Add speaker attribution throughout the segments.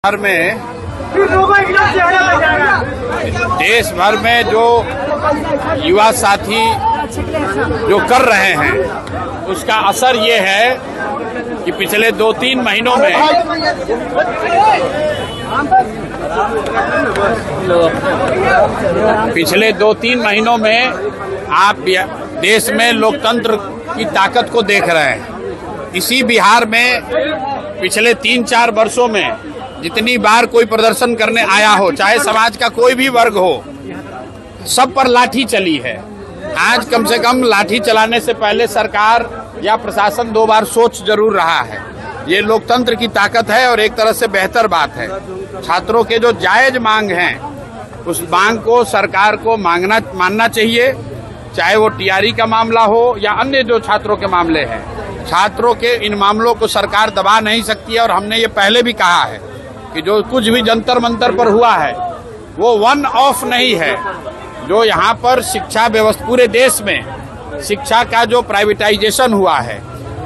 Speaker 1: भर में देश भर में जो युवा साथी जो कर रहे हैं उसका असर ये है कि पिछले 2-3 महीनों में आप देश में लोकतंत्र की ताकत को देख रहे हैं। इसी बिहार में पिछले 3-4 वर्षों में जितनी बार कोई प्रदर्शन करने आया हो, चाहे समाज का कोई भी वर्ग हो, सब पर लाठी चली है। आज कम से कम लाठी चलाने से पहले सरकार या प्रशासन 2 बार सोच जरूर रहा है। ये लोकतंत्र की ताकत है और एक तरह से बेहतर बात है। छात्रों के जो जायज मांग हैं उस मांग को सरकार को मानना चाहिए, चाहे वो टीआरई का मामला हो या अन्य जो छात्रों के मामले हैं। छात्रों के इन मामलों को सरकार दबा नहीं सकती है और हमने ये पहले भी कहा है कि जो कुछ भी जंतर मंतर पर हुआ है वो वन ऑफ नहीं है। जो यहाँ पर शिक्षा व्यवस्था पूरे देश में शिक्षा का जो प्राइवेटाइजेशन हुआ है,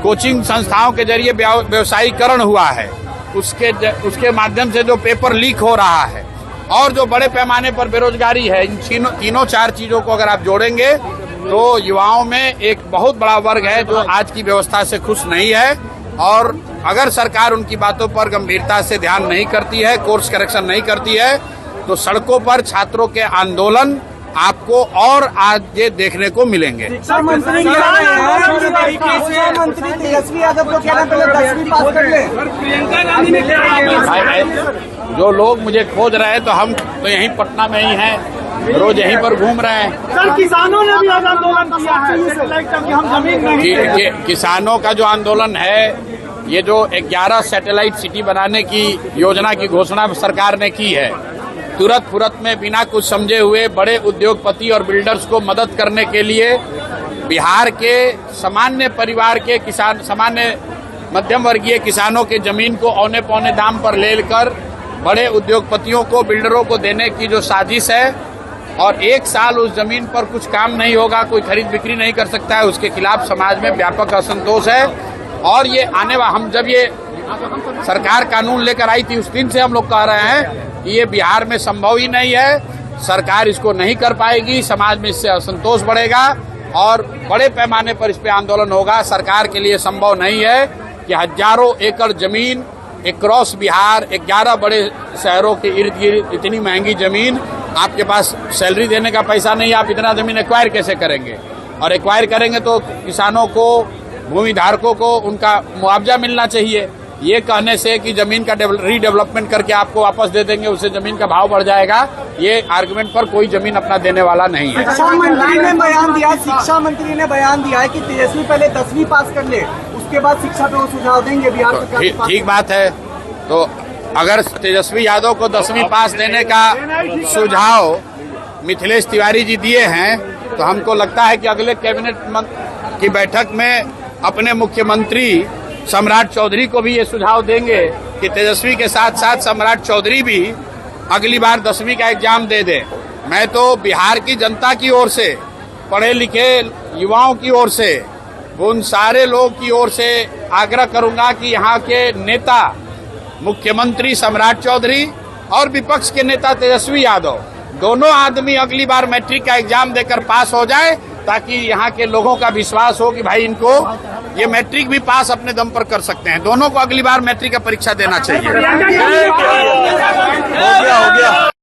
Speaker 1: कोचिंग संस्थाओं के जरिए व्यवसायीकरण हुआ है, उसके माध्यम से जो पेपर लीक हो रहा है और जो बड़े पैमाने पर बेरोजगारी है, इन तीनों 4 चीजों को अगर आप जोड़ेंगे तो युवाओं में एक बहुत बड़ा वर्ग है जो आज की व्यवस्था से खुश नहीं है। और अगर सरकार उनकी बातों पर गंभीरता से ध्यान नहीं करती है, कोर्स करेक्शन नहीं करती है, तो सड़कों पर छात्रों के आंदोलन आपको और आगे देखने को मिलेंगे।
Speaker 2: शिक्षा मंत्री तेजस्वी यादव को कहना पहले 10वीं पास कर ले।
Speaker 1: जो लोग मुझे खोज रहे हैं तो हम तो यहीं पटना में ही हैं, रोज यहीं पर घूम रहे हैं।
Speaker 2: सर, किसानों ने भी आज आंदोलन किया है, हम जमीन नहीं।
Speaker 1: किसानों का जो आंदोलन है, ये जो 11 सैटेलाइट सिटी बनाने की योजना की घोषणा सरकार ने की है, तुरंत फुरत में बिना कुछ समझे हुए बड़े उद्योगपति और बिल्डर्स को मदद करने के लिए बिहार के सामान्य परिवार के किसान, सामान्य मध्यम वर्गीय किसानों के जमीन को औने पौने दाम पर लेकर बड़े उद्योगपतियों को, बिल्डरों को देने की जो साजिश है, और 1 साल उस जमीन पर कुछ काम नहीं होगा, कोई खरीद बिक्री नहीं कर सकता है, उसके खिलाफ समाज में व्यापक असंतोष है। और ये हम जब ये सरकार कानून लेकर आई थी उस दिन से हम लोग कह रहे हैं कि ये बिहार में संभव ही नहीं है, सरकार इसको नहीं कर पाएगी, समाज में इससे असंतोष बढ़ेगा और बड़े पैमाने पर इस पे आंदोलन होगा। सरकार के लिए संभव नहीं है कि हजारों एकड़ जमीन अक्रॉस बिहार 11 बड़े शहरों के इर्द गिर्द इतनी महंगी जमीन, आपके पास सैलरी देने का पैसा नहीं, आप इतना जमीन एक्वायर कैसे करेंगे? और एक्वायर करेंगे तो किसानों को, भूमि धारकों को उनका मुआवजा मिलना चाहिए। ये कहने से कि जमीन का रीडेवलपमेंट करके आपको वापस दे देंगे, उससे जमीन का भाव बढ़ जाएगा, ये आर्गुमेंट पर कोई जमीन अपना देने वाला नहीं है।
Speaker 2: शिक्षा मंत्री ने बयान दिया है कि तेजस्वी पहले 10वीं पास कर ले, उसके बाद शिक्षा पे वो सुझाव देंगे बिहार सरकार।
Speaker 1: ठीक बात है। तो अगर तेजस्वी यादव को 10वीं पास देने का सुझाव मिथिलेश तिवारी जी दिए हैं तो हमको लगता है कि अगले कैबिनेट की बैठक में अपने मुख्यमंत्री सम्राट चौधरी को भी ये सुझाव देंगे कि तेजस्वी के साथ साथ सम्राट चौधरी भी अगली बार 10वीं का एग्जाम दे दे। मैं तो बिहार की जनता की ओर से, पढ़े लिखे युवाओं की ओर से, उन सारे लोग की ओर से आग्रह करूंगा कि यहाँ के नेता, मुख्यमंत्री सम्राट चौधरी और विपक्ष के नेता तेजस्वी यादव, दोनों आदमी अगली बार मैट्रिक का एग्जाम देकर पास हो जाए, ताकि यहाँ के लोगों का विश्वास हो कि भाई इनको ये मैट्रिक भी पास अपने दम पर कर सकते हैं। दोनों को अगली बार मैट्रिक का परीक्षा देना चाहिए।